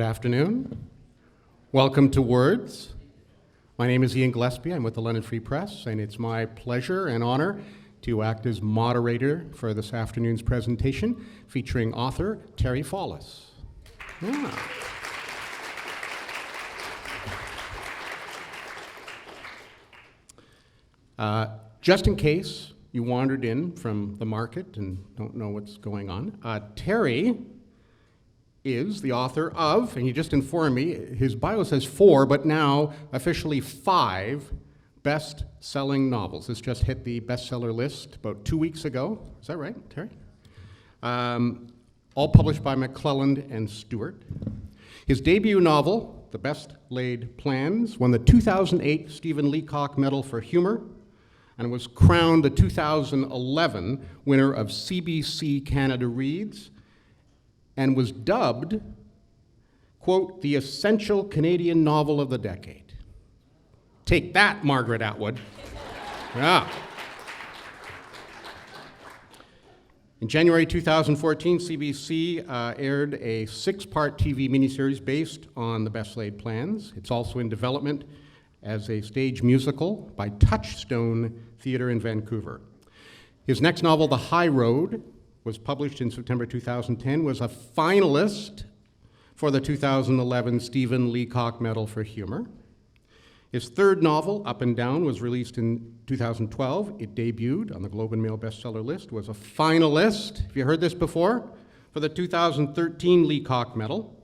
Good afternoon. Welcome to Words. My name is Ian Gillespie. I'm with the London Free Press, and it's my pleasure and honor to act as moderator for this afternoon's presentation featuring author Terry Fallis. Yeah. Just in case you wandered in from the market and don't know what's going on, Terry is the author of, and he just informed me, his bio says 4, but now officially 5 best-selling novels. This just hit the bestseller list about 2 weeks ago. Is that right, Terry? All published by McClelland and Stewart. His debut novel, The Best Laid Plans, won the 2008 Stephen Leacock Medal for Humor and was crowned the 2011 winner of CBC Canada Reads, and was dubbed, quote, the essential Canadian novel of the decade. Take that, Margaret Atwood. Yeah. In January 2014, CBC aired a 6-part TV miniseries based on The Best Laid Plans. It's also in development as a stage musical by Touchstone Theatre in Vancouver. His next novel, The High Road, was published in September 2010, was a finalist for the 2011 Stephen Leacock Medal for Humor. His third novel, Up and Down, was released in 2012. It debuted on the Globe and Mail bestseller list, was a finalist, have you heard this before, for the 2013 Leacock Medal,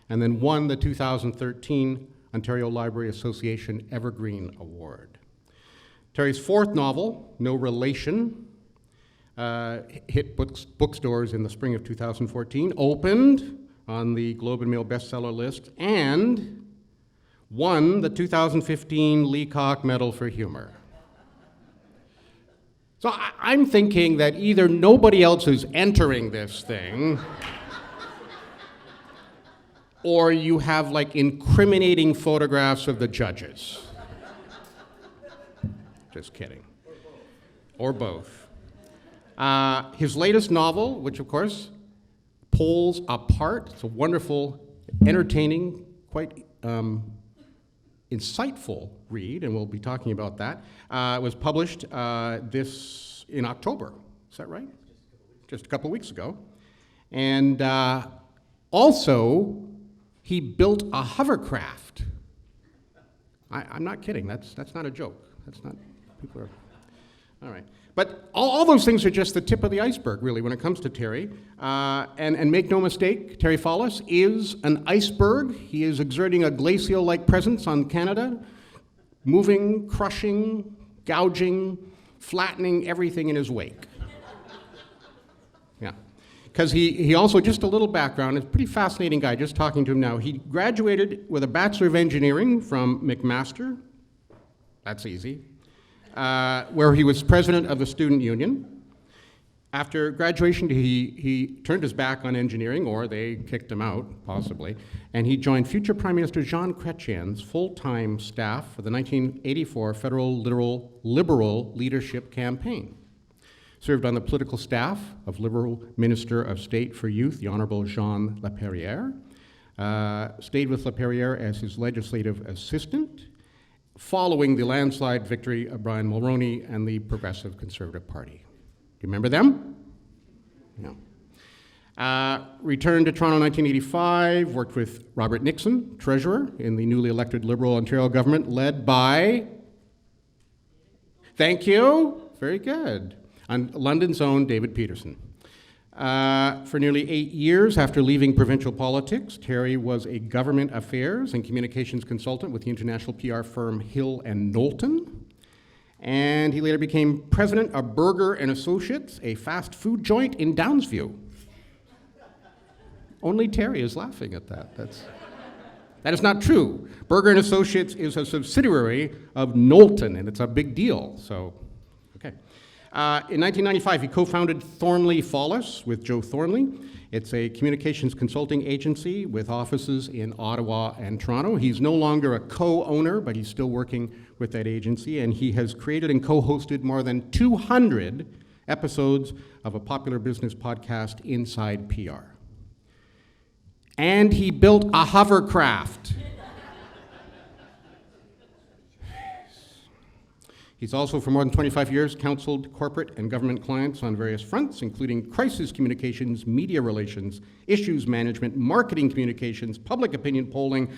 and then won the 2013 Ontario Library Association Evergreen Award. Terry's fourth novel, No Relation, hit bookstores in the spring of 2014, opened on the Globe and Mail bestseller list, and won the 2015 Leacock Medal for Humor. So I'm thinking that either nobody else is entering this thing, or you have like incriminating photographs of the judges. Just kidding. Or both. His latest novel, which of course, Poles Apart, it's a wonderful, entertaining, quite insightful read, and we'll be talking about that, was published in October. Is that right? Just a couple of weeks ago. And also, he built a hovercraft. I'm not kidding. That's not a joke. That's not, people are, all right. But all those things are just the tip of the iceberg, really, when it comes to Terry. And make no mistake, Terry Fallis is an iceberg. He is exerting a glacial-like presence on Canada, moving, crushing, gouging, flattening everything in his wake. Yeah. Because he also, just a little background, is a pretty fascinating guy, just talking to him now. He graduated with a Bachelor of Engineering from McMaster. That's easy. Where he was president of the student union. After graduation, he turned his back on engineering, or they kicked him out, possibly, and he joined future Prime Minister Jean Chrétien's full-time staff for the 1984 Federal Liberal Leadership Campaign. Served on the political staff of Liberal Minister of State for Youth, the Honorable Jean Laperrière. Stayed with Laperrière as his legislative assistant, following the landslide victory of Brian Mulroney and the Progressive Conservative Party. Do you remember them? No. Returned to Toronto in 1985, worked with Robert Nixon, treasurer, in the newly elected Liberal Ontario government, led by, thank you, very good, on London's own David Peterson. For nearly 8 years after leaving provincial politics, Terry was a government affairs and communications consultant with the international PR firm Hill and Knowlton. And he later became president of Burger and Associates, a fast food joint in Downsview. Only Terry is laughing at that. That is not true. Burger and Associates is a subsidiary of Knowlton, and it's a big deal, so, okay. In 1995, he co-founded Thornley Fallis with Joe Thornley. It's a communications consulting agency with offices in Ottawa and Toronto. He's no longer a co-owner, but he's still working with that agency, and he has created and co-hosted more than 200 episodes of a popular business podcast, Inside PR. And he built a hovercraft. He's also, for more than 25 years, counseled corporate and government clients on various fronts, including crisis communications, media relations, issues management, marketing communications, public opinion polling,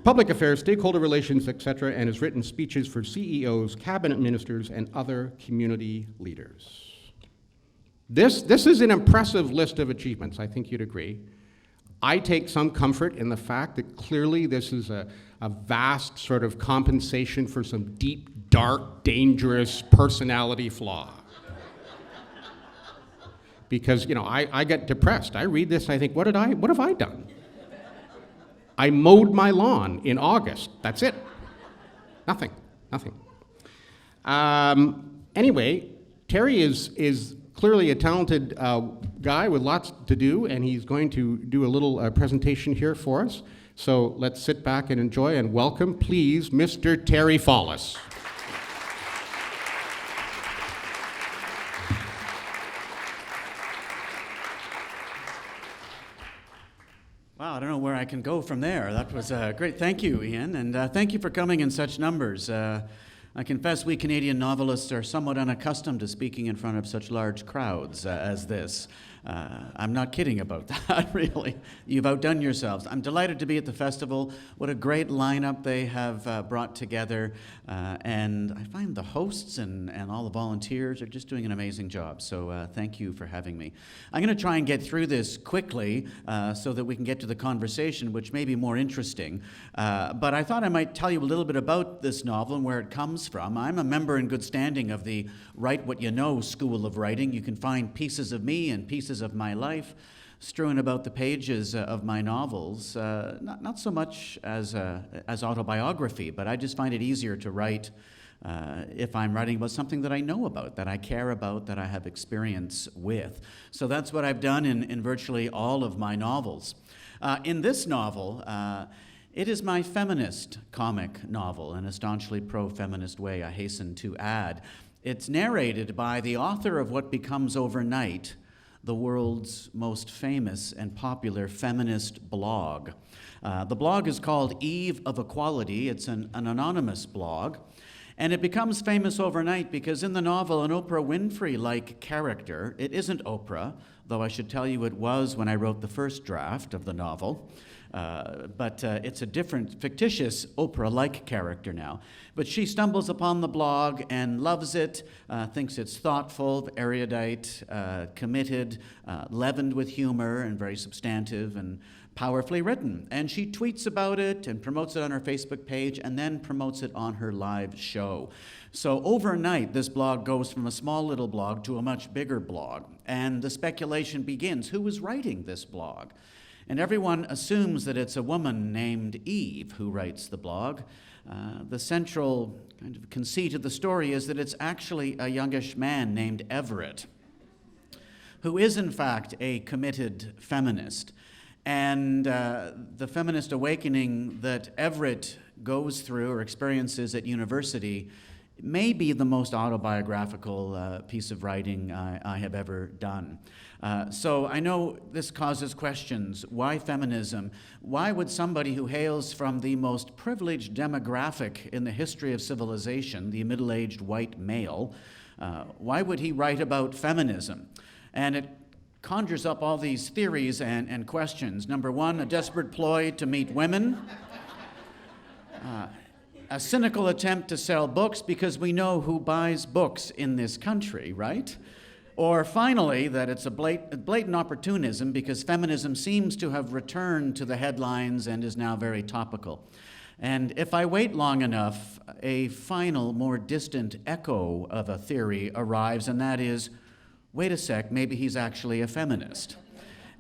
public affairs, stakeholder relations, etc., and has written speeches for CEOs, cabinet ministers, and other community leaders. This is an impressive list of achievements, I think you'd agree. I take some comfort in the fact that clearly this is a vast sort of compensation for some deep, dark, dangerous personality flaw. Because, I get depressed. I read this, I think, what have I done? I mowed my lawn in August. That's it. Nothing. Anyway, Terry is clearly a talented guy with lots to do, and he's going to do a little presentation here for us. So let's sit back and enjoy and welcome, please, Mr. Terry Fallis. Wow, I don't know where I can go from there. That was great. Thank you, Ian, and thank you for coming in such numbers. I confess we Canadian novelists are somewhat unaccustomed to speaking in front of such large crowds as this. I'm not kidding about that, really. You've outdone yourselves. I'm delighted to be at the festival. What a great lineup they have brought together. And I find the hosts and all the volunteers are just doing an amazing job. So thank you for having me. I'm going to try and get through this quickly so that we can get to the conversation, which may be more interesting. But I thought I might tell you a little bit about this novel and where it comes from. I'm a member in good standing of the Write What You Know School of Writing. You can find pieces of me and pieces of my life strewn about the pages of my novels, not so much as autobiography, but I just find it easier to write if I'm writing about something that I know about, that I care about, that I have experience with. So that's what I've done in virtually all of my novels. In this novel, it is my feminist comic novel, in a staunchly pro-feminist way, I hasten to add. It's narrated by the author of what becomes overnight the world's most famous and popular feminist blog. The blog is called Eve of Equality. It's an anonymous blog. And it becomes famous overnight because in the novel, an Oprah Winfrey-like character, it isn't Oprah, though I should tell you it was when I wrote the first draft of the novel. But it's a different, fictitious Oprah-like character now. But she stumbles upon the blog and loves it, thinks it's thoughtful, erudite, committed, leavened with humor, and very substantive and powerfully written. And she tweets about it and promotes it on her Facebook page and then promotes it on her live show. So overnight, this blog goes from a small little blog to a much bigger blog. And the speculation begins. Who is writing this blog? And everyone assumes that it's a woman named Eve who writes the blog. The central kind of conceit of the story is that it's actually a youngish man named Everett, who is in fact a committed feminist. And the feminist awakening that Everett goes through or experiences at university may be the most autobiographical piece of writing I have ever done. So I know this causes questions. Why feminism? Why would somebody who hails from the most privileged demographic in the history of civilization, the middle-aged white male, why would he write about feminism? And it conjures up all these theories and questions. Number one, a desperate ploy to meet women. A cynical attempt to sell books because we know who buys books in this country, right? Or finally, that it's a blatant opportunism because feminism seems to have returned to the headlines and is now very topical. And if I wait long enough, a final, more distant echo of a theory arrives, and that is, wait a sec, maybe he's actually a feminist.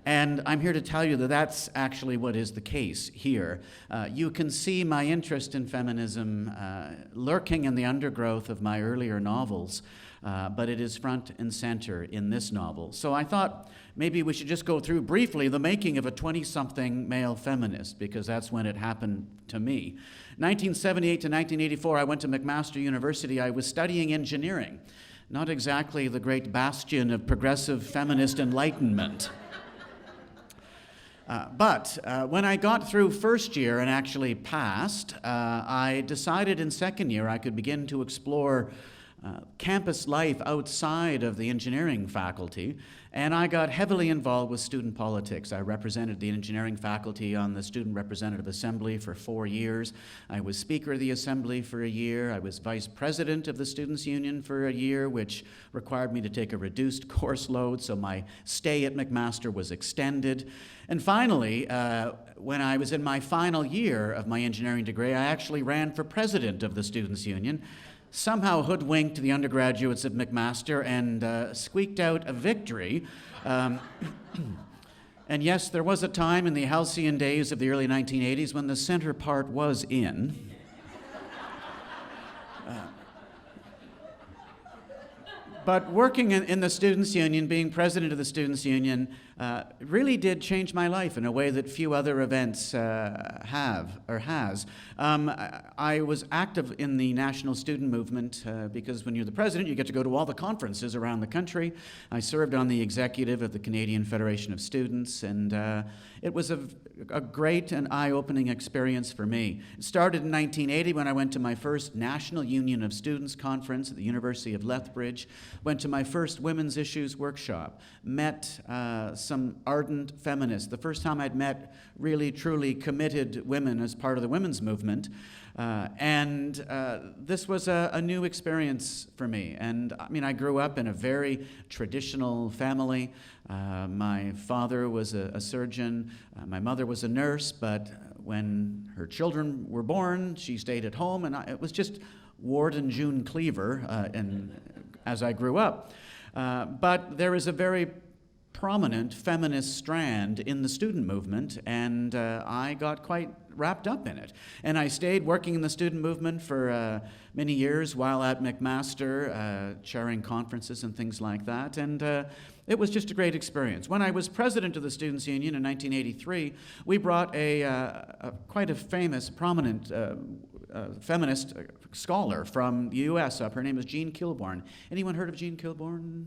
And I'm here to tell you that that's actually what is the case here. You can see my interest in feminism lurking in the undergrowth of my earlier novels, but it is front and center in this novel. So I thought maybe we should just go through briefly the making of a 20-something male feminist, because that's when it happened to me. 1978 to 1984, I went to McMaster University. I was studying engineering, not exactly the great bastion of progressive feminist enlightenment. But when I got through first year and actually passed, I decided in second year I could begin to explore campus life outside of the engineering faculty, and I got heavily involved with student politics. I represented the engineering faculty on the Student Representative Assembly for 4 years. I was Speaker of the Assembly for a year. I was Vice President of the Students' Union for a year, which required me to take a reduced course load, so my stay at McMaster was extended. And finally, when I was in my final year of my engineering degree, I actually ran for President of the Students' Union, somehow hoodwinked the undergraduates of McMaster and squeaked out a victory. And yes, there was a time in the halcyon days of the early 1980s when the center part was in. But working in the Students' Union, being president of the Students' Union, really did change my life in a way that few other events have or has. I was active in the national student movement because when you're the president, you get to go to all the conferences around the country. I served on the executive of the Canadian Federation of Students, and it was a great and eye-opening experience for me. It started in 1980 when I went to my first National Union of Students conference at the University of Lethbridge, went to my first women's issues workshop, met some ardent feminists. The first time I'd met really, truly committed women as part of the women's movement. And this was a new experience for me. And I mean, I grew up in a very traditional family. My father was a surgeon. My mother was a nurse, but when her children were born, she stayed at home, and it was just Ward and June Cleaver as I grew up. But there is a very prominent feminist strand in the student movement, and I got quite wrapped up in it. And I stayed working in the student movement for many years while at McMaster, chairing conferences and things like that, and it was just a great experience. When I was president of the Students' Union in 1983, we brought quite a famous, prominent feminist scholar from the U.S. up. Her name is Jean Kilbourne. Anyone heard of Jean Kilbourne?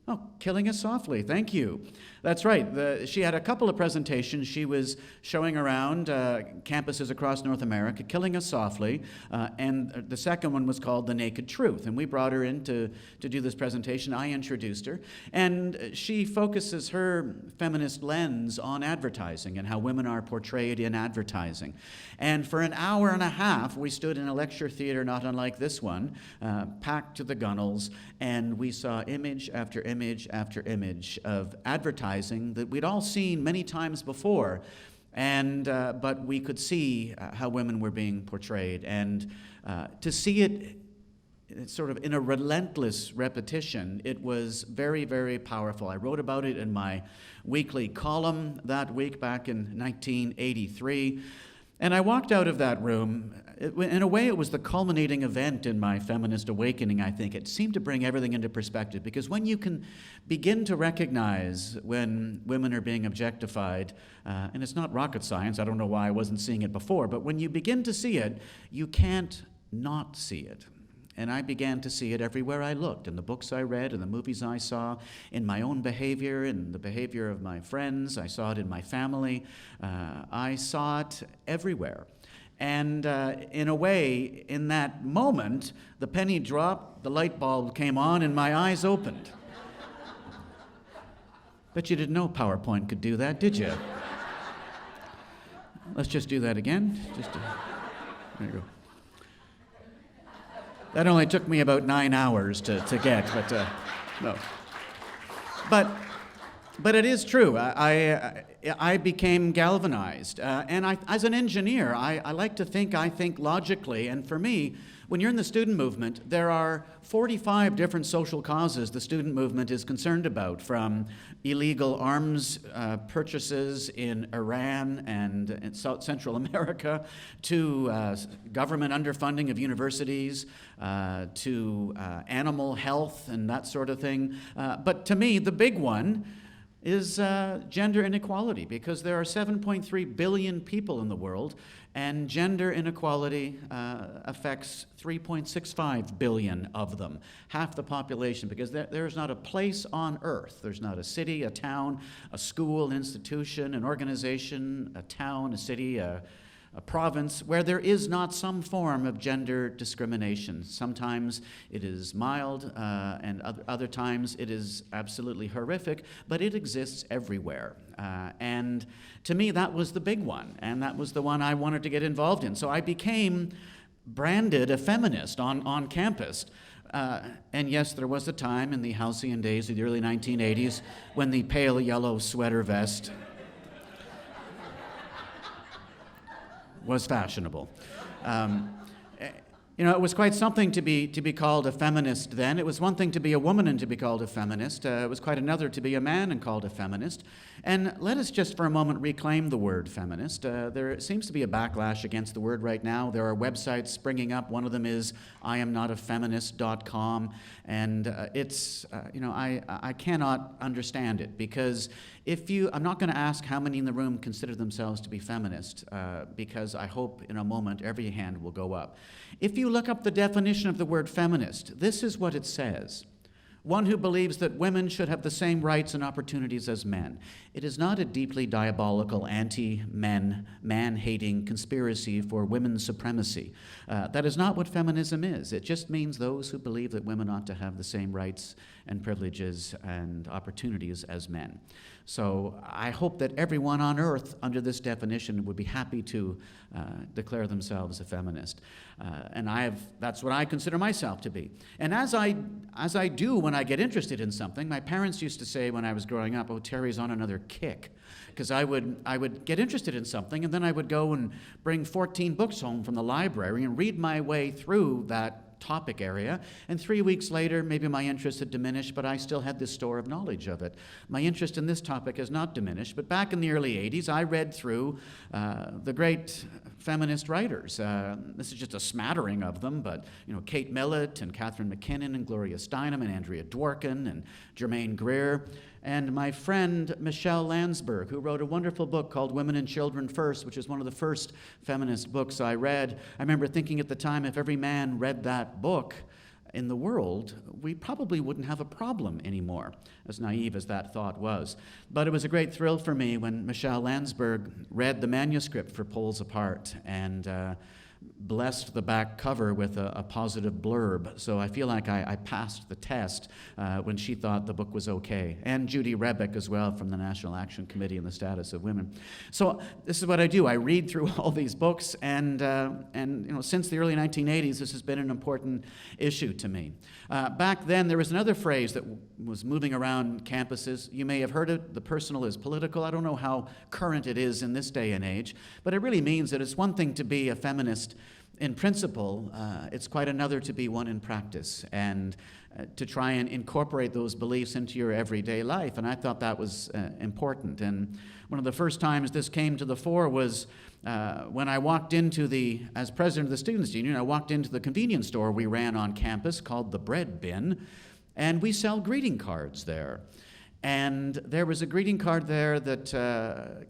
Oh, Killing Us Softly, thank you. That's right. She had a couple of presentations. She was showing around campuses across North America, Killing Us Softly, and the second one was called The Naked Truth. And we brought her in to do this presentation. I introduced her. And she focuses her feminist lens on advertising and how women are portrayed in advertising. And for an hour and a half, we stood in a lecture theater not unlike this one, packed to the gunnels, and we saw image after image after image of advertising that we'd all seen many times before, and but we could see how women were being portrayed, and to see it sort of in a relentless repetition, it was very, very powerful. I wrote about it in my weekly column that week back in 1983. And I walked out of that room. In a way, it was the culminating event in my feminist awakening, I think. It seemed to bring everything into perspective, because when you can begin to recognize when women are being objectified, and it's not rocket science, I don't know why I wasn't seeing it before, but when you begin to see it, you can't not see it. And I began to see it everywhere I looked, in the books I read, in the movies I saw, in my own behavior, in the behavior of my friends. I saw it in my family. I saw it everywhere. And in a way, in that moment, the penny dropped, the light bulb came on, and my eyes opened. Bet you didn't know PowerPoint could do that, did you? Let's just do that again. There you go. That only took me about 9 hours to get, but no. But it is true. I became galvanized, and as an engineer, I like to think I think logically. And for me, when you're in the student movement, there are 45 different social causes the student movement is concerned about, from illegal arms purchases in Iran and in Central America, to government underfunding of universities, to animal health and that sort of thing. But to me, the big one is gender inequality, because there are 7.3 billion people in the world, and gender inequality affects 3.65 billion of them, half the population, because there is not a place on earth, there's not a city, a town, a school, an institution, an organization, a town, a city, a province where there is not some form of gender discrimination. Sometimes it is mild, and other times it is absolutely horrific, but it exists everywhere. And to me, that was the big one, and that was the one I wanted to get involved in. So I became branded a feminist on campus. And yes, there was a time in the halcyon days of the early 1980s when the pale yellow sweater vest was fashionable. It was quite something to be called a feminist then. It was one thing to be a woman and to be called a feminist. It was quite another to be a man and called a feminist. And let us just for a moment reclaim the word feminist. There seems to be a backlash against the word right now. There are websites springing up. One of them is IamNotAFeminist.com. And I cannot understand it, because I'm not going to ask how many in the room consider themselves to be feminist, because I hope in a moment every hand will go up. If you look up the definition of the word feminist, this is what it says: one who believes that women should have the same rights and opportunities as men. It is not a deeply diabolical, anti-men, man-hating conspiracy for women's supremacy. That is not what feminism is. It just means those who believe that women ought to have the same rights and privileges and opportunities as men. So I hope that everyone on earth under this definition would be happy to declare themselves a feminist. And that's what I consider myself to be. And as I do when I get interested in something, my parents used to say when I was growing up, "Oh, Terry's on another kick." Because I would get interested in something, and then I would go and bring 14 books home from the library and read my way through that topic area, and 3 weeks later, maybe my interest had diminished, but I still had this store of knowledge of it. My interest in this topic has not diminished, but back in the early 80s, I read through the great feminist writers. This is just a smattering of them, but Kate Millett and Catherine McKinnon and Gloria Steinem and Andrea Dworkin and Germaine Greer, and my friend Michelle Landsberg, who wrote a wonderful book called Women and Children First, which is one of the first feminist books I read. I remember thinking at the time, if every man read that book in the world, we probably wouldn't have a problem anymore, as naive as that thought was. But it was a great thrill for me when Michelle Landsberg read the manuscript for Poles Apart and blessed the back cover with a positive blurb. So I feel like I passed the test when she thought the book was okay. And Judy Rebeck as well from the National Action Committee on the Status of Women. So this is what I do. I read through all these books, and since the early 1980s, this has been an important issue to me. Back then, there was another phrase that was moving around campuses. You may have heard it, the personal is political. I don't know how current it is in this day and age, but it really means that it's one thing to be a feminist in principle, it's quite another to be one in practice, and to try and incorporate those beliefs into your everyday life. And I thought that was important. And one of the first times this came to the fore was when I walked as president of the Students' Union, I walked into the convenience store we ran on campus called the Bread Bin, and we sell greeting cards there. And there was a greeting card there that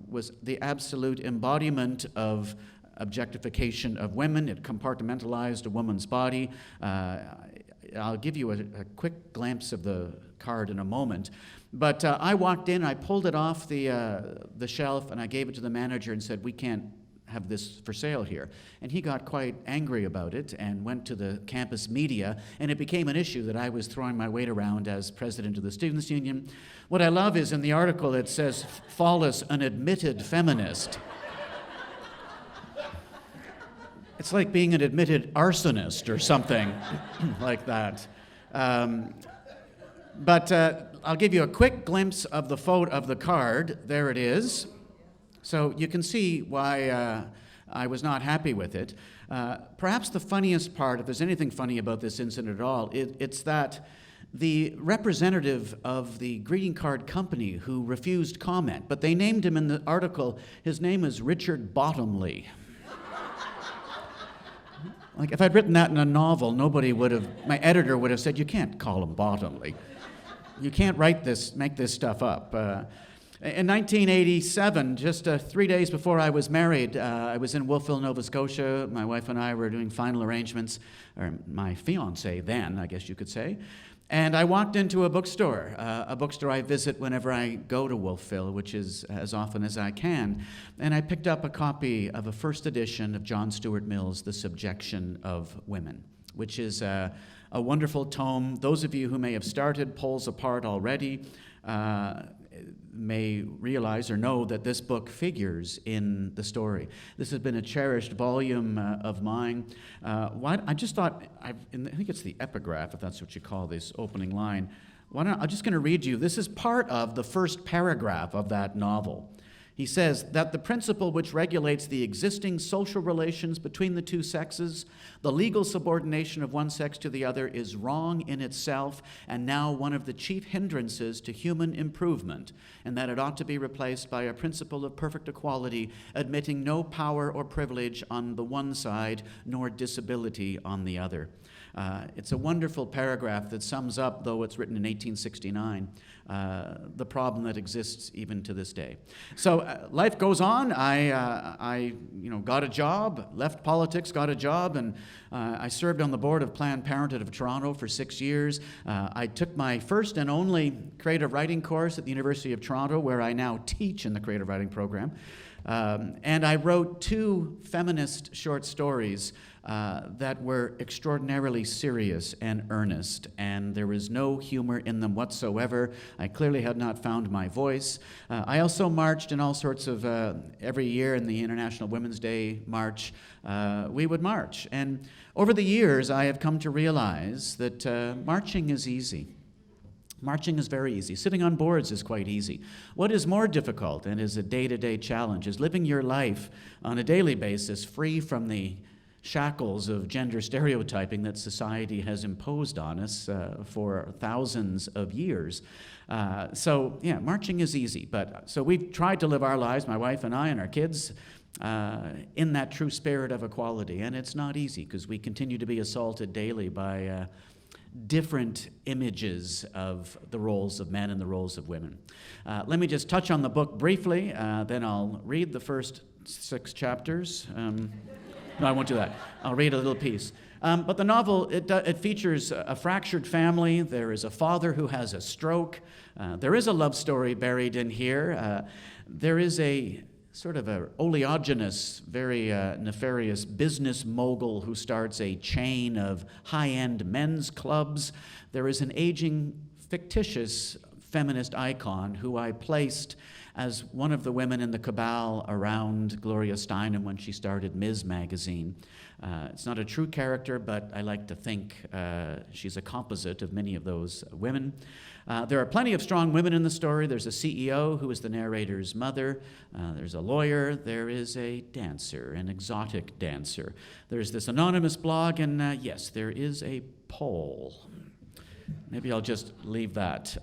was the absolute embodiment of objectification of women. It compartmentalized a woman's body. I'll give you a quick glimpse of the card in a moment. But I walked in, I pulled it off the shelf, and I gave it to the manager and said, "We can't have this for sale here." And he got quite angry about it and went to the campus media, and it became an issue that I was throwing my weight around as president of the Students' Union. What I love is in the article it says, "Fallis, an admitted feminist." It's like being an admitted arsonist or something like that. But I'll give you a quick glimpse of the photo of the card. There it is. So you can see why I was not happy with it. Perhaps the funniest part, if there's anything funny about this incident at all, it's that the representative of the greeting card company who refused comment, but they named him in the article, his name is Richard Bottomley. Like, if I'd written that in a novel, my editor would have said, "You can't call him Bottomley." You can't make this stuff up. In 1987, just 3 days before I was married, I was in Wolfville, Nova Scotia. My wife and I were doing final arrangements, or my fiancé then, I guess you could say. And I walked into a bookstore I visit whenever I go to Wolfville, which is as often as I can. And I picked up a copy of a first edition of John Stuart Mill's The Subjection of Women, which is a wonderful tome. Those of you who may have started Poles Apart already may realize or know that this book figures in the story. This has been a cherished volume of mine. I just thought, I think it's the epigraph, if that's what you call this opening line. I'm just going to read you. This is part of the first paragraph of that novel. He says that the principle which regulates the existing social relations between the two sexes, the legal subordination of one sex to the other, is wrong in itself and now one of the chief hindrances to human improvement, and that it ought to be replaced by a principle of perfect equality, admitting no power or privilege on the one side, nor disability on the other. It's a wonderful paragraph that sums up, though it's written in 1869, the problem that exists even to this day. So life goes on. I got a job, left politics, got a job, and I served on the board of Planned Parenthood of Toronto for 6 years. I took my first and only creative writing course at the University of Toronto, where I now teach in the creative writing program. And I wrote 2 feminist short stories that were extraordinarily serious and earnest, and there was no humor in them whatsoever. I clearly had not found my voice. I also marched in all sorts of, every year in the International Women's Day March, we would march. And over the years, I have come to realize that marching is easy. Marching is very easy. Sitting on boards is quite easy. What is more difficult and is a day-to-day challenge is living your life on a daily basis free from the shackles of gender stereotyping that society has imposed on us for thousands of years. So marching is easy. So we've tried to live our lives, my wife and I and our kids, in that true spirit of equality. And it's not easy because we continue to be assaulted daily by different images of the roles of men and the roles of women. Let me just touch on the book briefly, then I'll read the first 6 chapters. No, I won't do that. I'll read a little piece. But the novel, it features a fractured family. There is a father who has a stroke. There is a love story buried in here. There is a sort of a oleaginous, very nefarious business mogul who starts a chain of high-end men's clubs. There is an aging, fictitious feminist icon who I placed as one of the women in the cabal around Gloria Steinem when she started Ms. magazine. It's not a true character, but I like to think she's a composite of many of those women. There are plenty of strong women in the story. There's a CEO who is the narrator's mother. There's a lawyer. There is a dancer, an exotic dancer. There's this anonymous blog, and yes, there is a poll. Maybe I'll just leave that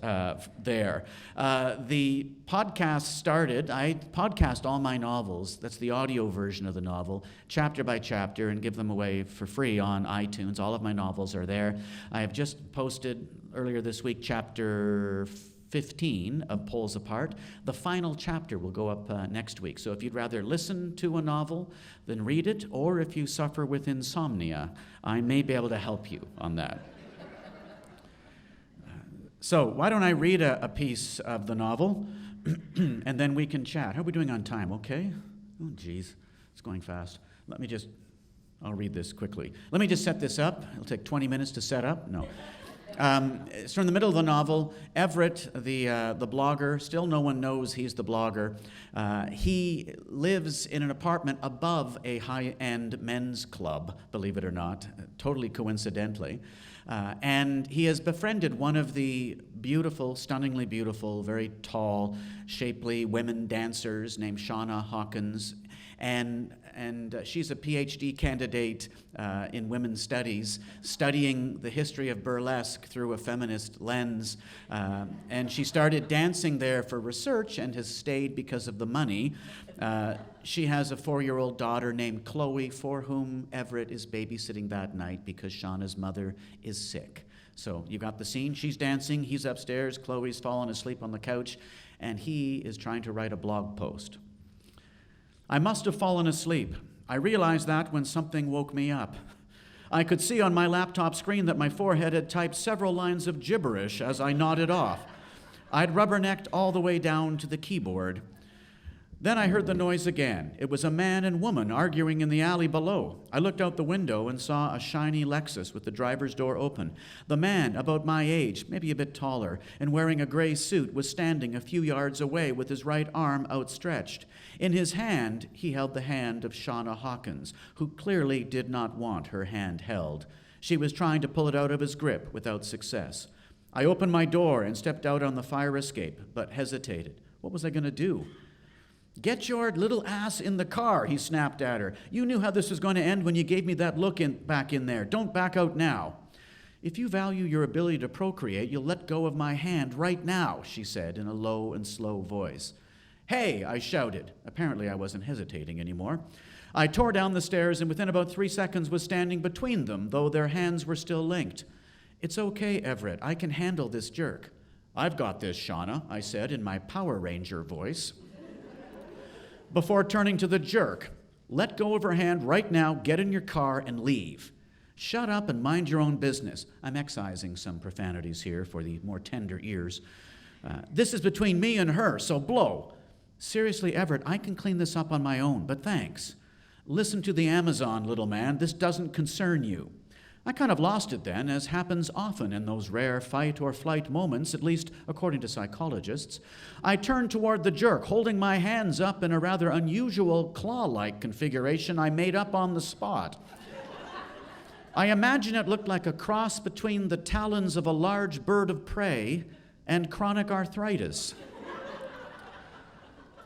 there. The podcast started, I podcast all my novels, that's the audio version of the novel, chapter by chapter, and give them away for free on iTunes. All of my novels are there. I have just posted earlier this week chapter 15 of Poles Apart. The final chapter will go up next week. So if you'd rather listen to a novel than read it, or if you suffer with insomnia, I may be able to help you on that. So why don't I read a piece of the novel, and then we can chat. How are we doing on time? Okay? Oh, geez. It's going fast. I'll read this quickly. Let me just set this up. It'll take 20 minutes to set up. No. It's from the middle of the novel. Everett, the blogger, still no one knows he's the blogger. He lives in an apartment above a high-end men's club, believe it or not, totally coincidentally. And he has befriended one of the beautiful, stunningly beautiful, very tall, shapely women dancers named Shauna Hawkins. And and she's a PhD candidate in women's studies, studying the history of burlesque through a feminist lens. And she started dancing there for research and has stayed because of the money. She has a 4-year-old daughter named Chloe, for whom Everett is babysitting that night because Shauna's mother is sick. So you got the scene. She's dancing, he's upstairs, Chloe's fallen asleep on the couch, and he is trying to write a blog post. I must have fallen asleep. I realized that when something woke me up. I could see on my laptop screen that my forehead had typed several lines of gibberish as I nodded off. I'd rubbernecked all the way down to the keyboard. Then I heard the noise again. It was a man and woman arguing in the alley below. I looked out the window and saw a shiny Lexus with the driver's door open. The man, about my age, maybe a bit taller, and wearing a gray suit, was standing a few yards away with his right arm outstretched. In his hand, he held the hand of Shauna Hawkins, who clearly did not want her hand held. She was trying to pull it out of his grip without success. I opened my door and stepped out on the fire escape, but hesitated. What was I going to do? "Get your little ass in the car," he snapped at her. "You knew how this was going to end when you gave me that look back in there. Don't back out now." "If you value your ability to procreate, you'll let go of my hand right now," she said in a low and slow voice. "Hey," I shouted. Apparently I wasn't hesitating anymore. I tore down the stairs and within about 3 seconds was standing between them, though their hands were still linked. "It's okay, Everett. I can handle this jerk." "I've got this, Shauna," I said in my Power Ranger voice. Before turning to the jerk, "Let go of her hand right now, get in your car, and leave." "Shut up and mind your own business." I'm excising some profanities here for the more tender ears. "This is between me and her, so blow." "Seriously, Everett, I can clean this up on my own, but thanks." "Listen to the Amazon, little man. This doesn't concern you." I kind of lost it then, as happens often in those rare fight or flight moments, at least according to psychologists. I turned toward the jerk, holding my hands up in a rather unusual claw-like configuration I made up on the spot. I imagine it looked like a cross between the talons of a large bird of prey and chronic arthritis.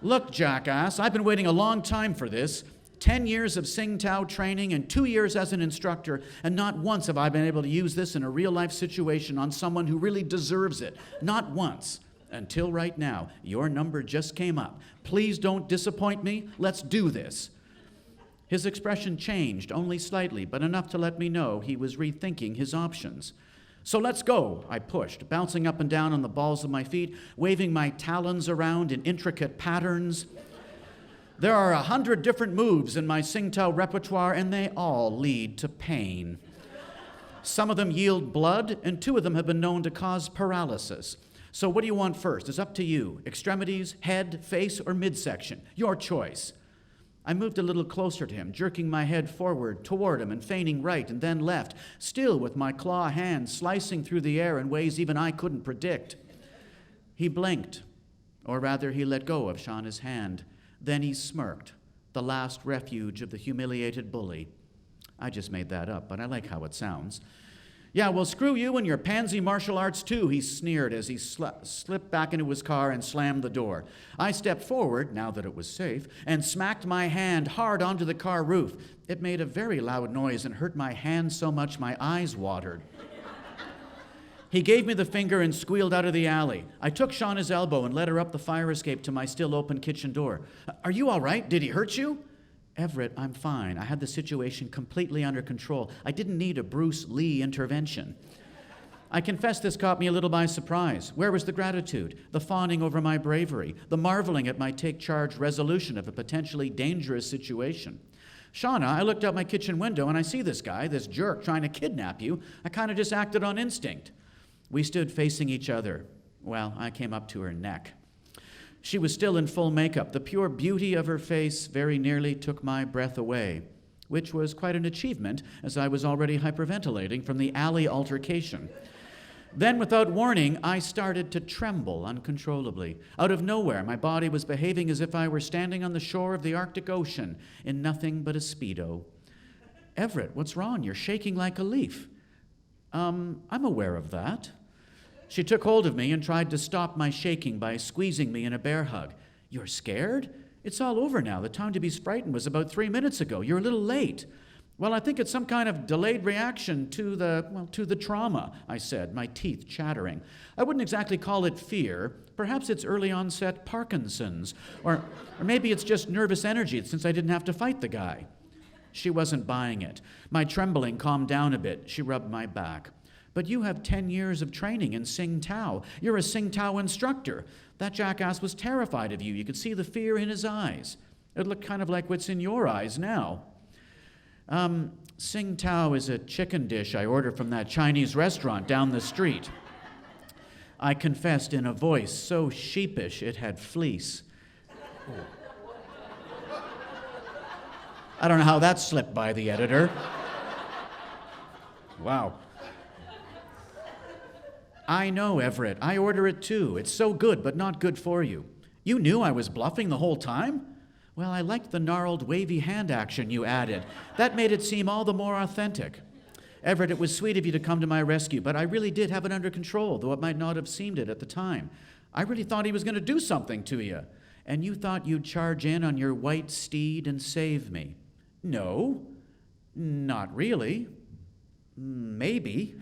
"Look, jackass, I've been waiting a long time for this. 10 years of Tsingtao training and 2 years as an instructor, and not once have I been able to use this in a real-life situation on someone who really deserves it. Not once. Until right now. Your number just came up. Please don't disappoint me. Let's do this." His expression changed, only slightly, but enough to let me know he was rethinking his options. "So let's go," I pushed, bouncing up and down on the balls of my feet, waving my talons around in intricate patterns. There are 100 different moves in my Tsingtao repertoire, and they all lead to pain. Some of them yield blood, and 2 of them have been known to cause paralysis. So what do you want first? It's up to you. Extremities, head, face, or midsection. Your choice. I moved a little closer to him, jerking my head forward toward him and feigning right and then left, still with my claw hand slicing through the air in ways even I couldn't predict. He blinked, or rather he let go of Shauna's hand. Then he smirked, the last refuge of the humiliated bully. I just made that up, but I like how it sounds. "Yeah, well, screw you and your pansy martial arts too," he sneered as he slipped back into his car and slammed the door. I stepped forward, now that it was safe, and smacked my hand hard onto the car roof. It made a very loud noise and hurt my hand so much my eyes watered. He gave me the finger and squealed out of the alley. I took Shauna's elbow and led her up the fire escape to my still open kitchen door. "Are you all right? Did he hurt you?" "Everett, I'm fine. I had the situation completely under control. I didn't need a Bruce Lee intervention." I confess this caught me a little by surprise. Where was the gratitude, the fawning over my bravery, the marveling at my take-charge resolution of a potentially dangerous situation? "Shauna, I looked out my kitchen window and I see this guy, this jerk, trying to kidnap you. I kind of just acted on instinct." We stood facing each other. Well, I came up to her neck. She was still in full makeup. The pure beauty of her face very nearly took my breath away, which was quite an achievement, as I was already hyperventilating from the alley altercation. Then, without warning, I started to tremble uncontrollably. Out of nowhere, my body was behaving as if I were standing on the shore of the Arctic Ocean in nothing but a Speedo. "Everett, what's wrong? You're shaking like a leaf." I'm aware of that." She took hold of me and tried to stop my shaking by squeezing me in a bear hug. "You're scared?" It's all over now. The time to be frightened was about 3 minutes ago. You're a little late. Well, I think it's some kind of delayed reaction to the trauma, I said, my teeth chattering. I wouldn't exactly call it fear. Perhaps it's early onset Parkinson's, or maybe it's just nervous energy since I didn't have to fight the guy. She wasn't buying it. My trembling calmed down a bit. She rubbed my back. But you have 10 years of training in Sing Tao. You're a Sing Tao instructor. That jackass was terrified of you. You could see the fear in his eyes. It looked kind of like what's in your eyes now. Sing Tao is a chicken dish I ordered from that Chinese restaurant down the street. I confessed in a voice so sheepish it had fleece. I don't know how that slipped by the editor. Wow. I know, Everett. I order it too. It's so good, but not good for you. You knew I was bluffing the whole time? Well, I liked the gnarled, wavy hand action you added. That made it seem all the more authentic. Everett, it was sweet of you to come to my rescue, but I really did have it under control, though it might not have seemed it at the time. I really thought he was going to do something to you, and you thought you'd charge in on your white steed and save me. No, not really. Maybe.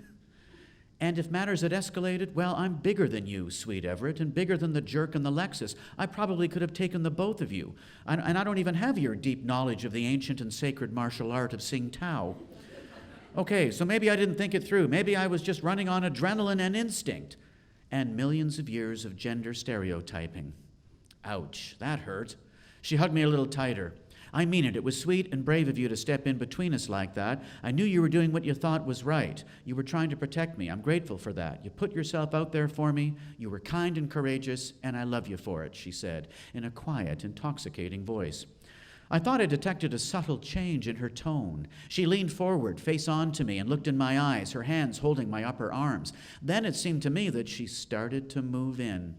And if matters had escalated, well, I'm bigger than you, sweet Everett, and bigger than the jerk and the Lexus. I probably could have taken the both of you. And I don't even have your deep knowledge of the ancient and sacred martial art of Sing Tao. Okay, so maybe I didn't think it through. Maybe I was just running on adrenaline and instinct. And millions of years of gender stereotyping. Ouch, that hurt. She hugged me a little tighter. I mean it. It was sweet and brave of you to step in between us like that. I knew you were doing what you thought was right. You were trying to protect me. I'm grateful for that. You put yourself out there for me. You were kind and courageous, and I love you for it, she said, in a quiet, intoxicating voice. I thought I detected a subtle change in her tone. She leaned forward, face on to me, and looked in my eyes, her hands holding my upper arms. Then it seemed to me that she started to move in.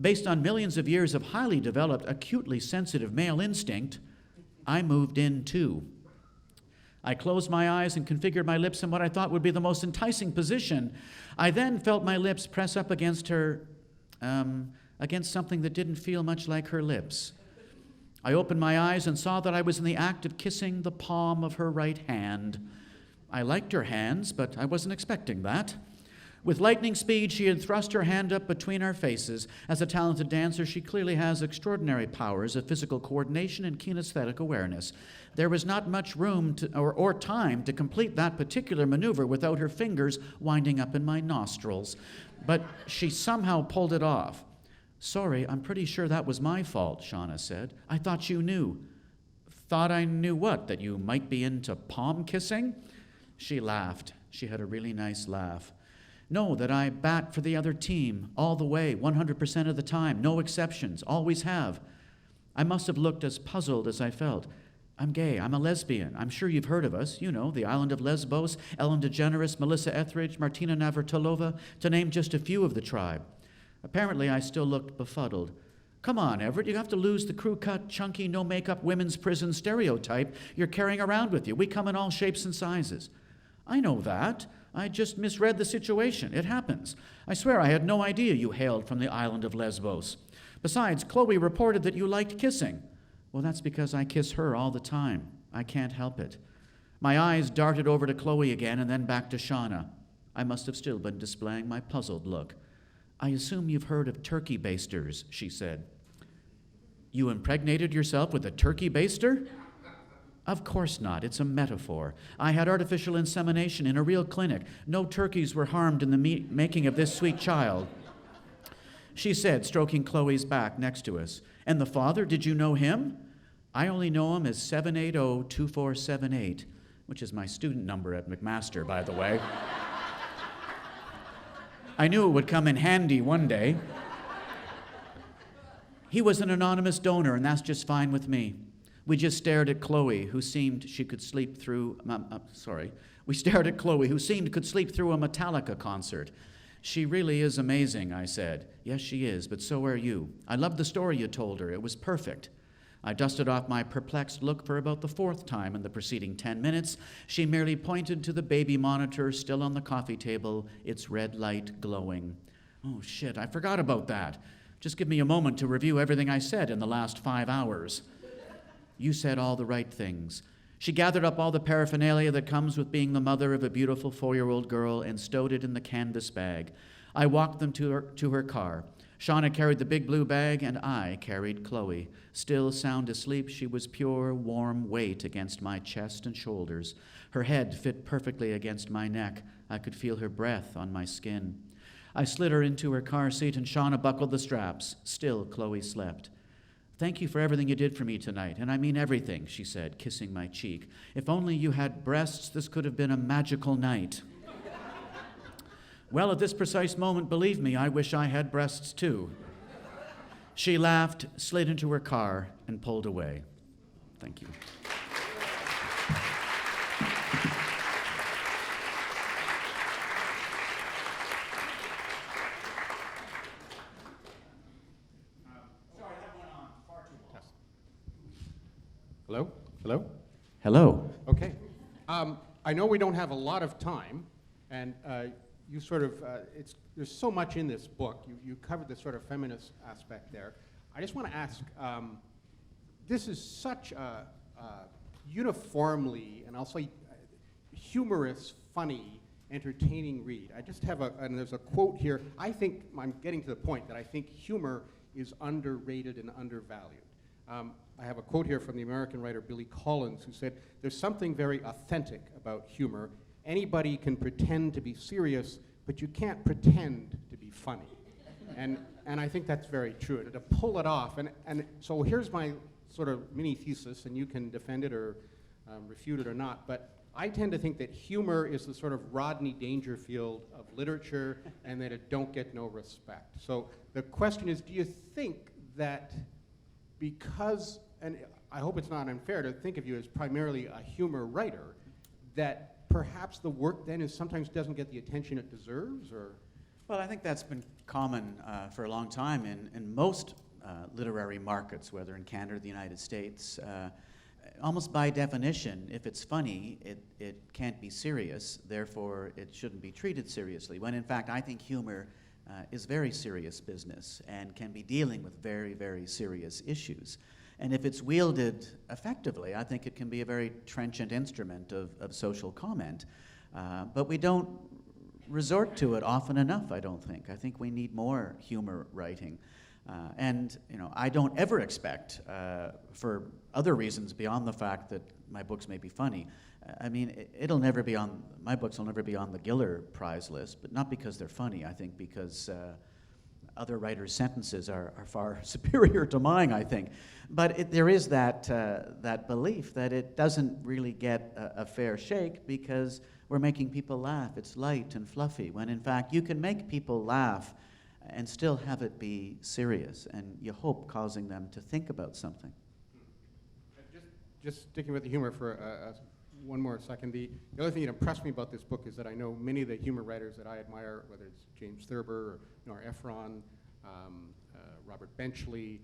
Based on millions of years of highly developed, acutely sensitive male instinct, I moved in too. I closed my eyes and configured my lips in what I thought would be the most enticing position. I then felt my lips press up against her, against something that didn't feel much like her lips. I opened my eyes and saw that I was in the act of kissing the palm of her right hand. I liked her hands, but I wasn't expecting that. With lightning speed, she had thrust her hand up between our faces. As a talented dancer, she clearly has extraordinary powers of physical coordination and kinesthetic awareness. There was not much room or time to complete that particular maneuver without her fingers winding up in my nostrils. But she somehow pulled it off. Sorry, I'm pretty sure that was my fault, Shauna said. I thought you knew. Thought I knew what? That you might be into palm kissing? She laughed. She had a really nice laugh. No, that I bat for the other team, all the way, 100% of the time, no exceptions, always have. I must have looked as puzzled as I felt. I'm gay, I'm a lesbian. I'm sure you've heard of us. You know, the island of Lesbos, Ellen DeGeneres, Melissa Etheridge, Martina Navratilova, to name just a few of the tribe. Apparently, I still looked befuddled. Come on, Everett, you have to lose the crew-cut, chunky, no-makeup women's prison stereotype you're carrying around with you. We come in all shapes and sizes. I know that. I just misread the situation. It happens. I swear I had no idea you hailed from the island of Lesbos. Besides, Chloe reported that you liked kissing. Well, that's because I kiss her all the time. I can't help it. My eyes darted over to Chloe again and then back to Shauna. I must have still been displaying my puzzled look. I assume you've heard of turkey basters, she said. You impregnated yourself with a turkey baster? Of course not. It's a metaphor. I had artificial insemination in a real clinic. No turkeys were harmed in the making of this sweet child. She said, stroking Chloe's back next to us. And the father, did you know him? I only know him as 780-2478, which is my student number at McMaster, by the way. I knew it would come in handy one day. He was an anonymous donor, and that's just fine with me. We just stared at Chloe, who seemed she could sleep through. We stared at Chloe, who seemed could sleep through a Metallica concert. She really is amazing, I said. Yes, she is, but so are you. I loved the story you told her. It was perfect. I dusted off my perplexed look for about the fourth time in the preceding 10 minutes. She merely pointed to the baby monitor still on the coffee table, its red light glowing. Oh, shit, I forgot about that. Just give me a moment to review everything I said in the last 5 hours. You said all the right things. She gathered up all the paraphernalia that comes with being the mother of a beautiful 4-year-old girl and stowed it in the canvas bag. I walked them to her car. Shauna carried the big blue bag, and I carried Chloe. Still sound asleep, she was pure, warm weight against my chest and shoulders. Her head fit perfectly against my neck. I could feel her breath on my skin. I slid her into her car seat, and Shauna buckled the straps. Still, Chloe slept. Thank you for everything you did for me tonight, and I mean everything, she said, kissing my cheek. If only you had breasts, this could have been a magical night. Well, at this precise moment, believe me, I wish I had breasts too. She laughed, slid into her car, and pulled away. Thank you. Hello? Hello? Hello. Okay. I know we don't have a lot of time, and you sort of, there's so much in this book. You covered the sort of feminist aspect there. I just want to ask, this is such a uniformly, and I'll say humorous, funny, entertaining read. I just have and there's a quote here. I think, I'm getting to the point that I think humor is underrated and undervalued. I have a quote here from the American writer Billy Collins, who said, "There's something very authentic about humor. Anybody can pretend to be serious, but you can't pretend to be funny." And I think that's very true. To pull it off, and so here's my sort of mini thesis, and you can defend it or refute it or not, but I tend to think that humor is the sort of Rodney Dangerfield of literature, and that it don't get no respect. So the question is, do you think that because, and I hope it's not unfair to think of you as primarily a humor writer, that perhaps the work then sometimes doesn't get the attention it deserves, or? Well, I think that's been common for a long time in most literary markets, whether in Canada or the United States. Almost by definition, if it's funny, it can't be serious, therefore it shouldn't be treated seriously, when in fact I think humor is very serious business and can be dealing with very, very serious issues. And if it's wielded effectively, I think it can be a very trenchant instrument of social comment. But we don't resort to it often enough, I don't think. I think we need more humor writing. And I don't ever expect, for other reasons beyond the fact that my books may be funny, I mean, my books will never be on the Giller Prize list, but not because they're funny, I think because other writers' sentences are far superior to mine, I think. But there is that belief that it doesn't really get a fair shake because we're making people laugh. It's light and fluffy, when in fact you can make people laugh and still have it be serious, and you hope causing them to think about something. Just sticking with the humor for one more second. The other thing that impressed me about this book is that I know many of the humor writers that I admire, whether it's James Thurber, or Nora Ephron, Robert Benchley,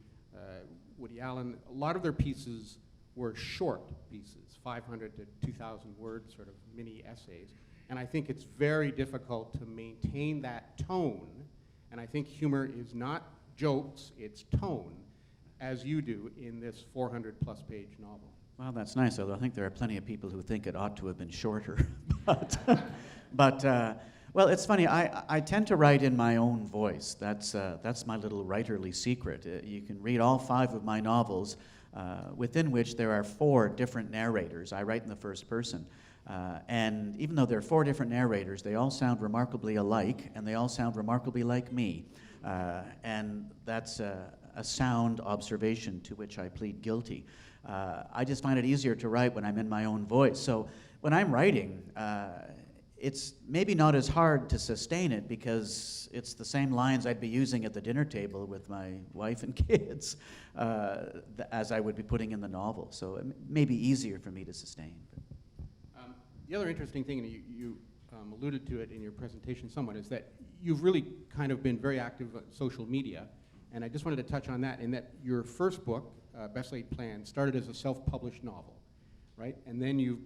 Woody Allen, a lot of their pieces were short pieces, 500 to 2,000 words, sort of mini essays. And I think it's very difficult to maintain that tone. And I think humor is not jokes, it's tone, as you do in this 400-plus page novel. Well, that's nice, although I think there are plenty of people who think it ought to have been shorter. Well, it's funny, I tend to write in my own voice. That's my little writerly secret. You can read all 5 of my novels, within which there are 4 different narrators. I write in the first person. And even though there are 4 different narrators, they all sound remarkably alike, and they all sound remarkably like me. And that's a sound observation to which I plead guilty. I just find it easier to write when I'm in my own voice. So when I'm writing, it's maybe not as hard to sustain it because it's the same lines I'd be using at the dinner table with my wife and kids as I would be putting in the novel. So it may be easier for me to sustain. The other interesting thing, and you alluded to it in your presentation somewhat, is that you've really kind of been very active on social media, and I just wanted to touch on that, in that your first book, Best Laid Plans, started as a self-published novel, right? And then you,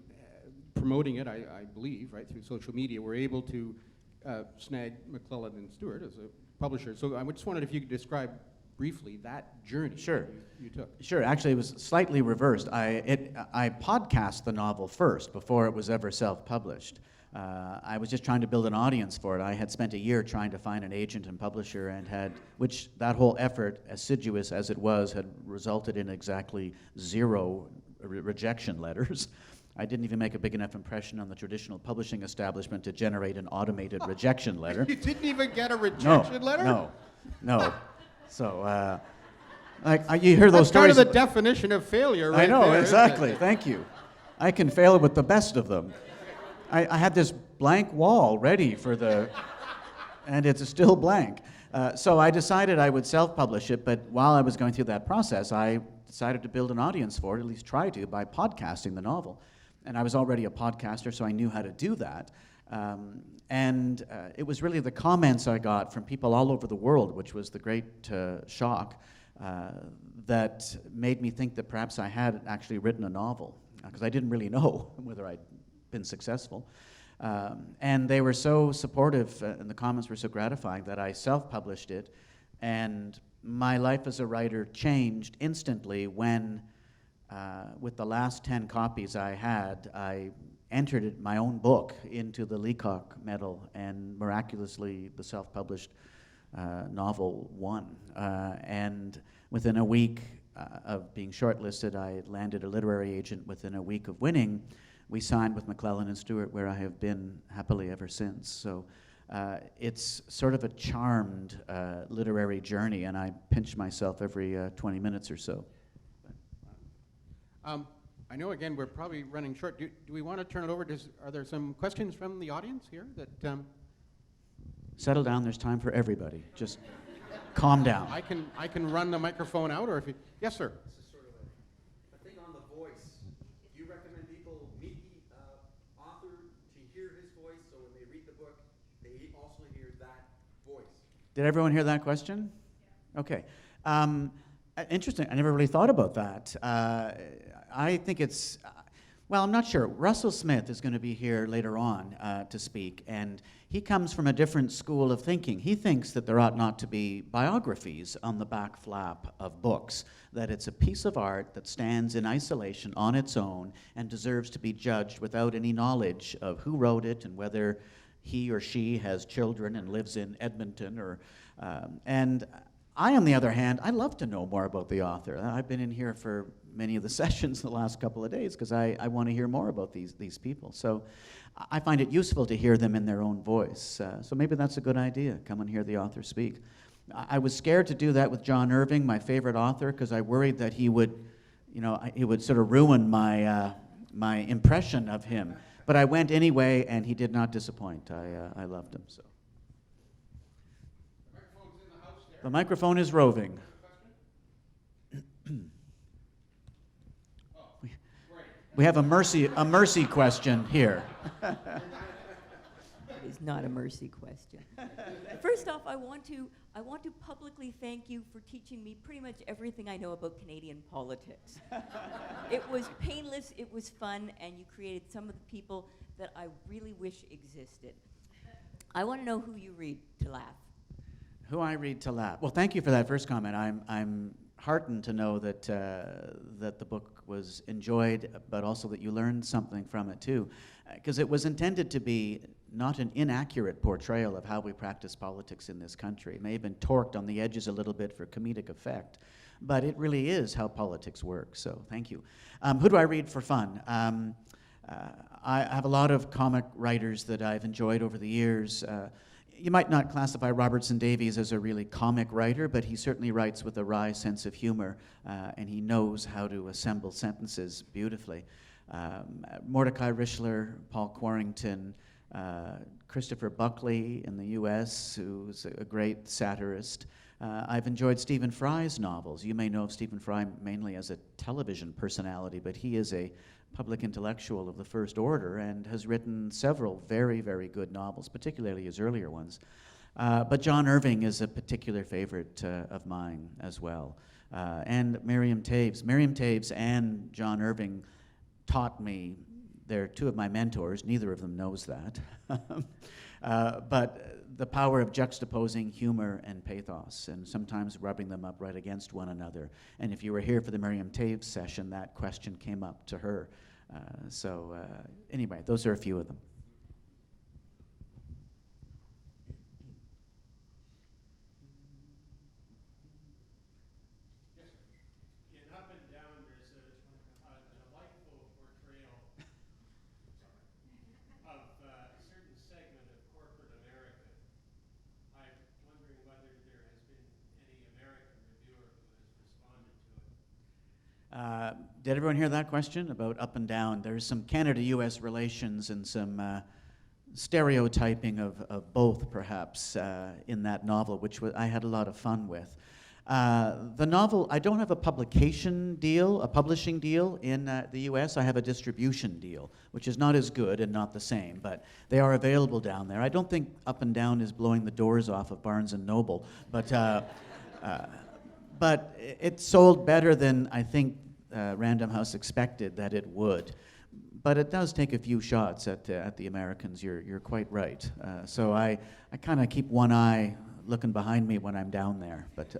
promoting it, I believe, right, through social media, were able to snag McClelland and Stewart as a publisher. So I just wondered if you could describe briefly that journey Sure. that you took. Sure. Actually, it was slightly reversed. I podcast the novel first before it was ever self-published. I was just trying to build an audience for it. I had spent a year trying to find an agent and publisher, and which that whole effort, assiduous as it was, had resulted in exactly 0 rejection letters. I didn't even make a big enough impression on the traditional publishing establishment to generate an automated rejection letter. You didn't even get a rejection letter? No. So, you hear those That's kind stories. of the definition of failure, right? I know, there, exactly. Thank you. I can fail with the best of them. I had this blank wall ready and it's still blank. So I decided I would self-publish it, but while I was going through that process, I decided to build an audience for it, at least try to, by podcasting the novel. And I was already a podcaster, so I knew how to do that. It was really the comments I got from people all over the world, which was the great shock, that made me think that perhaps I had actually written a novel, because I didn't really know whether I'd been successful. And they were so supportive, and the comments were so gratifying that I self-published it, and my life as a writer changed instantly when, with the last 10 copies I had, I entered my own book into the Leacock Medal, and miraculously the self-published novel won. And within a week of being shortlisted, I landed a literary agent. Within a week of winning, we signed with McClellan and Stewart, where I have been happily ever since. So it's sort of a charmed literary journey, and I pinch myself every 20 minutes or so. I know, again, we're probably running short. Do we want to turn it over? Are there some questions from the audience here? Settle down. There's time for everybody. Just calm down. I can run the microphone out, or if you... Yes, sir. This is sort of a thing on the voice. Do you recommend people meet the author to hear his voice, so when they read the book, they also hear that voice? Did everyone hear that question? Yeah. Okay. Interesting. I never really thought about that. I think it's, well, I'm not sure. Russell Smith is going to be here later on to speak, and he comes from a different school of thinking. He thinks that there ought not to be biographies on the back flap of books, that it's a piece of art that stands in isolation on its own and deserves to be judged without any knowledge of who wrote it and whether he or she has children and lives in Edmonton and I, on the other hand, I love to know more about the author. I've been in here for many of the sessions the last couple of days because I want to hear more about these people. So I find it useful to hear them in their own voice. So maybe that's a good idea. Come and hear the author speak. I was scared to do that with John Irving, my favorite author, because I worried that he would sort of ruin my impression of him. But I went anyway, and he did not disappoint. I loved him. So. The microphone is roving. We have a mercy question here. It is not a mercy question. First off, I want to publicly thank you for teaching me pretty much everything I know about Canadian politics. It was painless, it was fun, and you created some of the people that I really wish existed. I want to know who you read to laugh. Who I read to laugh. Well, thank you for that first comment. I'm heartened to know that that the book was enjoyed, but also that you learned something from it too, because it was intended to be not an inaccurate portrayal of how we practice politics in this country. It may have been torqued on the edges a little bit for comedic effect, but it really is how politics work. So thank you. Who do I read for fun? I have a lot of comic writers that I've enjoyed over the years. You might not classify Robertson Davies as a really comic writer, but he certainly writes with a wry sense of humor, and he knows how to assemble sentences beautifully. Mordecai Richler, Paul Quarrington, Christopher Buckley in the U.S., who's a great satirist. I've enjoyed Stephen Fry's novels. You may know of Stephen Fry mainly as a television personality, but he is a public intellectual of the first order and has written several very, very good novels, particularly his earlier ones. But John Irving is a particular favorite of mine as well. And Miriam Toews. Miriam Toews and John Irving taught me they're two of my mentors. Neither of them knows that. But the power of juxtaposing humor and pathos, and sometimes rubbing them up right against one another. And if you were here for the Miriam Taves session, that question came up to her. Anyway, those are a few of them. In Up and Down, there's a delightful portrayal of a certain segment of corporate America. I'm wondering whether there has been any American reviewer who has responded to it. Did everyone hear that question about Up and Down? There's some Canada-U.S. relations and some stereotyping of both, perhaps, in that novel, which I had a lot of fun with. The novel, I don't have a publishing deal in the U.S. I have a distribution deal, which is not as good and not the same, but they are available down there. I don't think Up and Down is blowing the doors off of Barnes & Noble, but it sold better than I think Random House expected that it would. But it does take a few shots at the Americans. You're quite right. So I kind of keep one eye looking behind me when I'm down there. But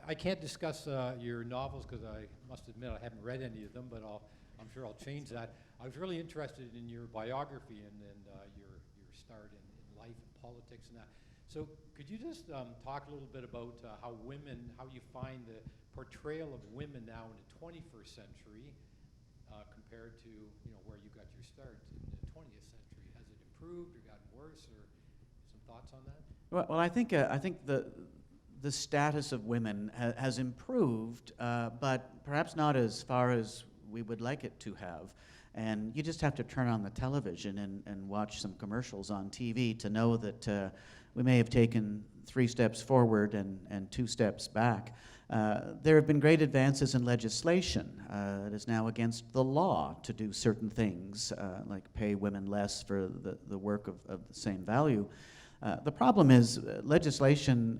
I can't discuss your novels because I must admit I haven't read any of them, but I'm sure I'll change that. I was really interested in your biography and your start in life and politics and that. So could you just talk a little bit about how you find the portrayal of women now in the 21st century compared to where you got your start in the 20th century? Has it improved or gotten worse, or some thoughts on that? well, I think the status of women has improved, but perhaps not as far as we would like it to have. And you just have to turn on the television and watch some commercials on TV to know that we may have taken 3 steps forward and 2 steps back. There have been great advances in legislation. It is now against the law to do certain things, like pay women less for the work of the same value. The problem is legislation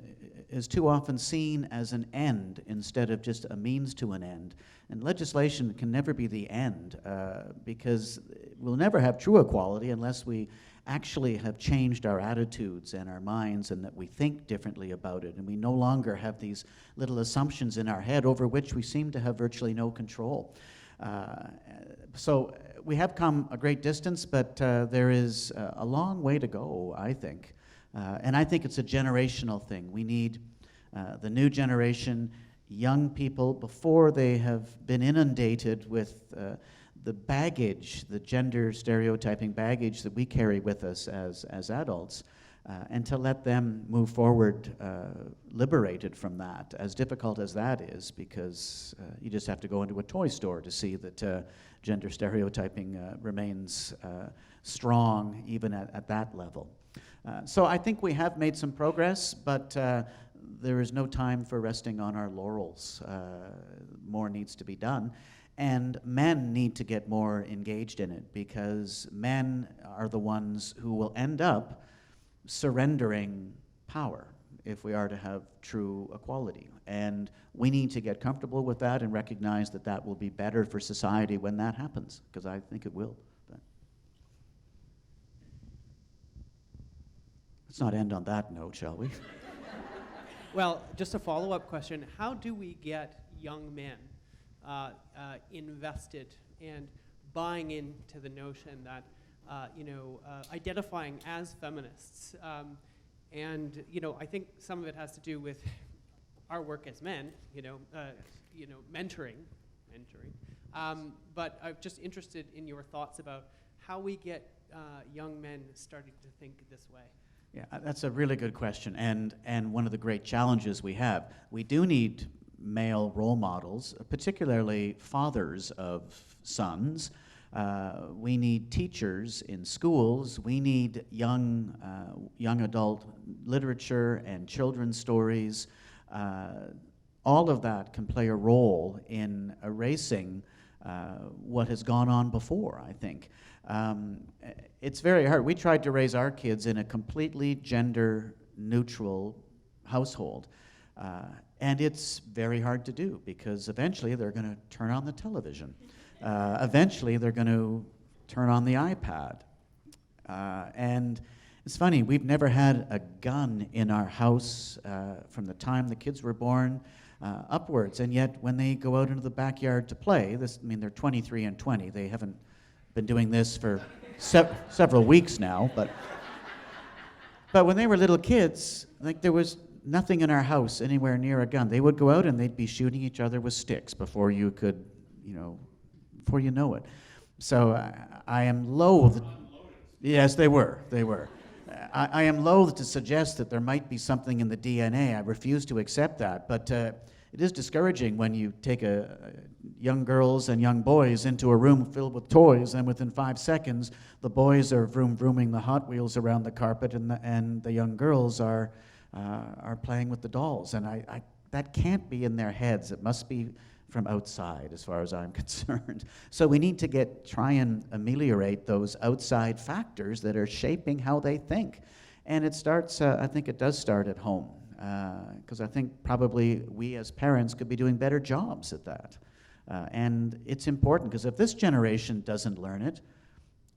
is too often seen as an end instead of just a means to an end. And legislation can never be the end because we'll never have true equality unless we actually have changed our attitudes and our minds, and that we think differently about it, and we no longer have these little assumptions in our head over which we seem to have virtually no control. So we have come a great distance, but there is a long way to go, I think. And I think it's a generational thing. We need the new generation, young people, before they have been inundated with the baggage, the gender stereotyping baggage that we carry with us as adults, and to let them move forward liberated from that, as difficult as that is, because you just have to go into a toy store to see that gender stereotyping remains strong even at that level. So I think we have made some progress, but there is no time for resting on our laurels. More needs to be done. And men need to get more engaged in it, because men are the ones who will end up surrendering power if we are to have true equality. And we need to get comfortable with that and recognize that that will be better for society when that happens, because I think it will. But let's not end on that note, shall we? Well, just a follow-up question. How do we get young men invested and buying into the notion that, identifying as feminists? And I think some of it has to do with our work as men, mentoring. But I'm just interested in your thoughts about how we get young men starting to think this way. Yeah, that's a really good question, and one of the great challenges we have. We do need male role models, particularly fathers of sons. We need teachers in schools. We need young adult literature and children's stories. All of that can play a role in erasing what has gone on before, I think. It's very hard. We tried to raise our kids in a completely gender-neutral household. And it's very hard to do because eventually they're going to turn on the television. Eventually they're going to turn on the iPad. And it's funny, we've never had a gun in our house from the time the kids were born upwards. And yet when they go out into the backyard to play, they're 23 and 20. They haven't been doing this for several weeks now. But when they were little kids, like there was nothing in our house anywhere near a gun. They would go out and they'd be shooting each other with sticks before you could, before you know it. So I am loath. Yes, they were. I am loath to suggest that there might be something in the DNA. I refuse to accept that. But it is discouraging when you take young girls and young boys into a room filled with toys, and within 5 seconds, the boys are vroom-vrooming the Hot Wheels around the carpet, and the young girls are playing with the dolls. And that can't be in their heads. It must be from outside, as far as I'm concerned. So we need to try and ameliorate those outside factors that are shaping how they think. And it starts, I think it does start at home, because I think probably we as parents could be doing better jobs at that. And it's important, because if this generation doesn't learn it,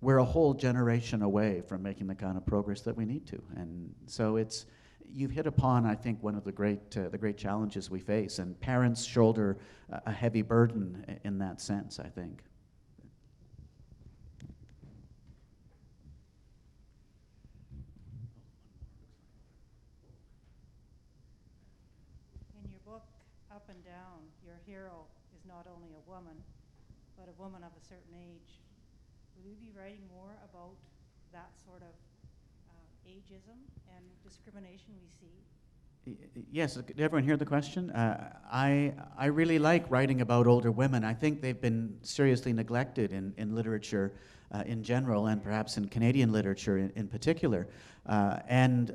we're a whole generation away from making the kind of progress that we need to. And so you've hit upon, I think, one of the great challenges we face, and parents shoulder a heavy burden in that sense, I think. In your book, Up and Down, your hero is not only a woman, but a woman of a certain age. Will you be writing more about that sort of ageism and discrimination we see? Yes, did everyone hear the question? I really like writing about older women. I think they've been seriously neglected in literature in general, and perhaps in Canadian literature in particular. And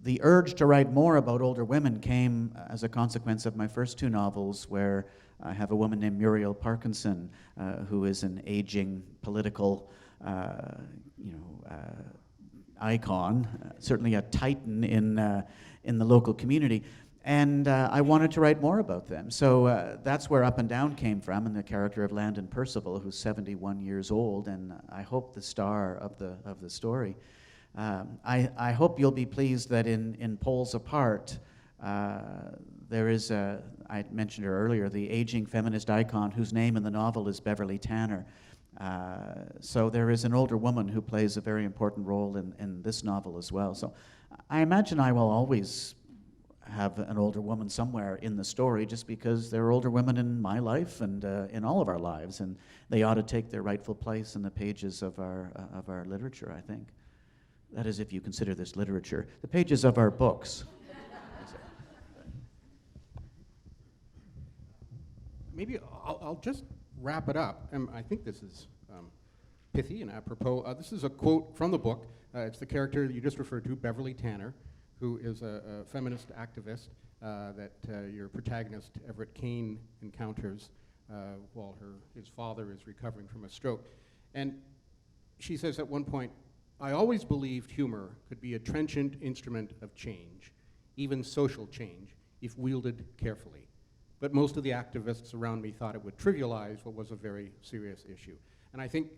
the urge to write more about older women came as a consequence of my first two novels, where I have a woman named Muriel Parkinson, who is an aging political icon, certainly a titan in the local community, and I wanted to write more about them. So that's where Up and Down came from, and the character of Landon Percival, who's 71 years old, and I hope the star of the story. I hope you'll be pleased that in Poles Apart, there is I mentioned her earlier, the aging feminist icon whose name in the novel is Beverly Tanner. So there is an older woman who plays a very important role in this novel as well. So I imagine I will always have an older woman somewhere in the story, just because there are older women in my life and in all of our lives, and they ought to take their rightful place in the pages of our literature, I think. That is, if you consider this literature. The pages of our books. Maybe I'll just wrap it up. I think this is pithy and apropos. This is a quote from the book. It's the character you just referred to, Beverly Tanner, who is a feminist activist that your protagonist, Everett Kane, encounters while his father is recovering from a stroke. And she says at one point, "I always believed humor could be a trenchant instrument of change, even social change, if wielded carefully. But most of the activists around me thought it would trivialize what was a very serious issue." And I think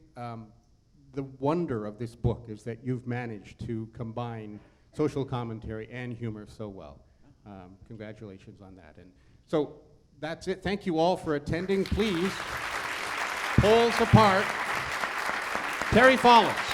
the wonder of this book is that you've managed to combine social commentary and humor so well. Congratulations on that. And so that's it. Thank you all for attending. Please, Poles Apart, Terry Fallis.